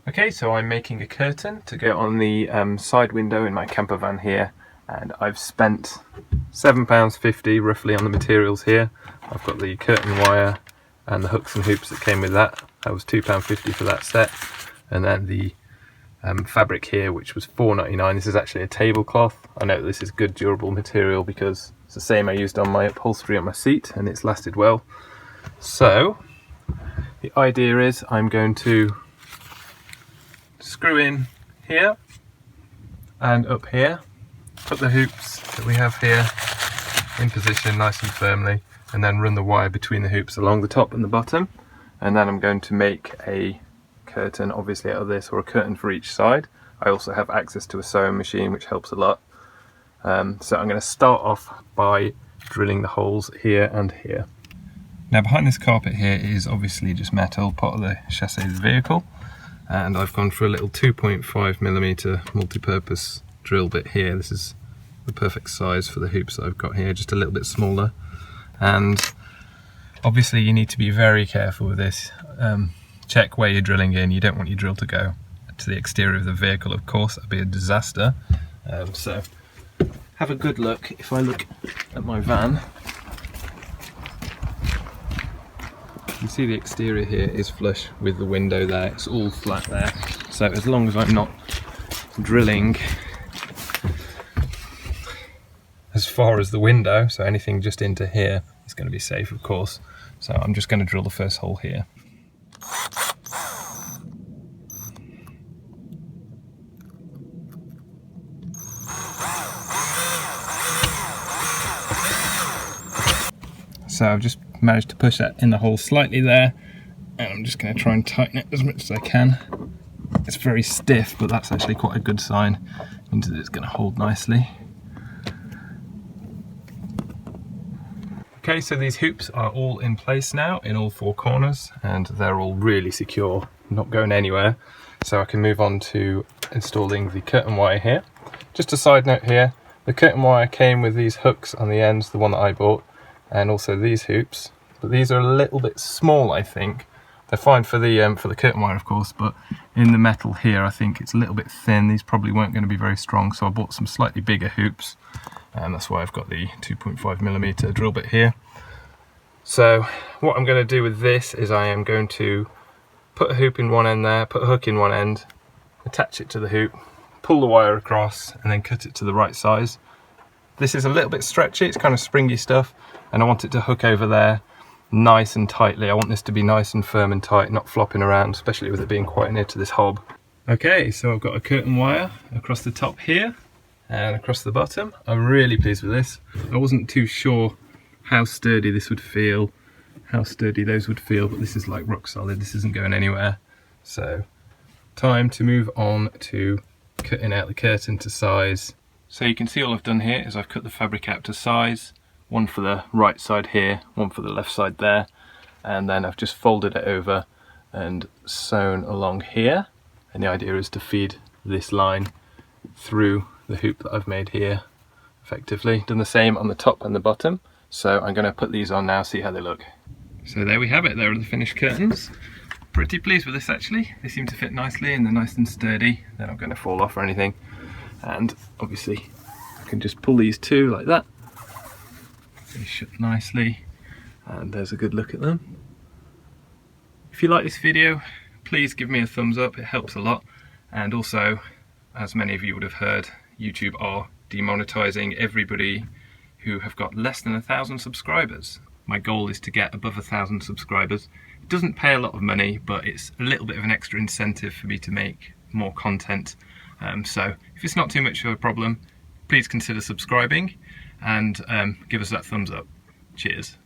Okay, so I'm making a curtain to go on the side window in my camper van here, and I've spent £7.50 roughly on the materials here. I've got the curtain wire and the hooks and hoops that came with that. That was £2.50 for that set, and then the fabric here, which was £4.99. This is actually a tablecloth. I know this is good durable material because it's the same I used on my upholstery on my seat and it's lasted well. So the idea is I'm going to screw in here and up here, put the hoops that we have here in position nice and firmly, and then run the wire between the hoops along the top and the bottom, and then I'm going to make a curtain obviously out of this, or a curtain for each side. I also have access to a sewing machine which helps a lot. So I'm going to start off by drilling the holes here and here. Now behind this carpet here is obviously just metal, part of the chassis of the vehicle, and I've gone for a little 2.5mm multi-purpose drill bit here. This is the perfect size for the hoops that I've got here, just a little bit smaller. And obviously you need to be very careful with this. Check where you're drilling in. You don't want your drill to go to the exterior of the vehicle, of course, that'd be a disaster. So have a good look. If I look at my van, you can see the exterior here is flush with the window there, it's all flat there. So as long as I'm not drilling as far as the window, so anything just into here is going to be safe, of course. So I'm just going to drill the first hole here. So I've just managed to push that in the hole slightly there, and I'm just going to try and tighten it as much as I can. It's very stiff, but that's actually quite a good sign, means that it's going to hold nicely. Okay, so these hoops are all in place now in all four corners, and they're all really secure, not going anywhere. So I can move on to installing the curtain wire here. Just a side note here, the curtain wire came with these hooks on the ends, the one that I bought, and also these hoops, but these are a little bit small, I think. They're fine for the curtain wire, of course, but in the metal here I think it's a little bit thin. These probably weren't going to be very strong, so I bought some slightly bigger hoops, and that's why I've got the 2.5mm drill bit here. So what I'm going to do with this is I am going to put a hoop in one end there, put a hook in one end, attach it to the hoop, pull the wire across, and then cut it to the right size. This is a little bit stretchy, it's kind of springy stuff, and I want it to hook over there nice and tightly. I want this to be nice and firm and tight, not flopping around, especially with it being quite near to this hob. Okay, so I've got a curtain wire across the top here and across the bottom. I'm really pleased with this. I wasn't too sure how sturdy this would feel, how sturdy those would feel, but this is like rock solid. This isn't going anywhere. So time to move on to cutting out the curtain to size. So you can see all I've done here is I've cut the fabric out to size, one for the right side here, one for the left side there, and then I've just folded it over and sewn along here, and the idea is to feed this line through the hoop that I've made here effectively. Done the same on the top and the bottom, so I'm going to put these on now, see how they look. So there we have it, there are the finished curtains. Pretty pleased with this actually, they seem to fit nicely and they're nice and sturdy, they're not going to fall off or anything. And obviously I can just pull these two like that. They shut nicely, and there's a good look at them. If you like this video, please give me a thumbs up, it helps a lot. And also, as many of you would have heard, YouTube are demonetizing everybody who have got less than 1,000 subscribers. My goal is to get above 1,000 subscribers. It doesn't pay a lot of money, but it's a little bit of an extra incentive for me to make more content. So if it's not too much of a problem, please consider subscribing and give us that thumbs up. Cheers.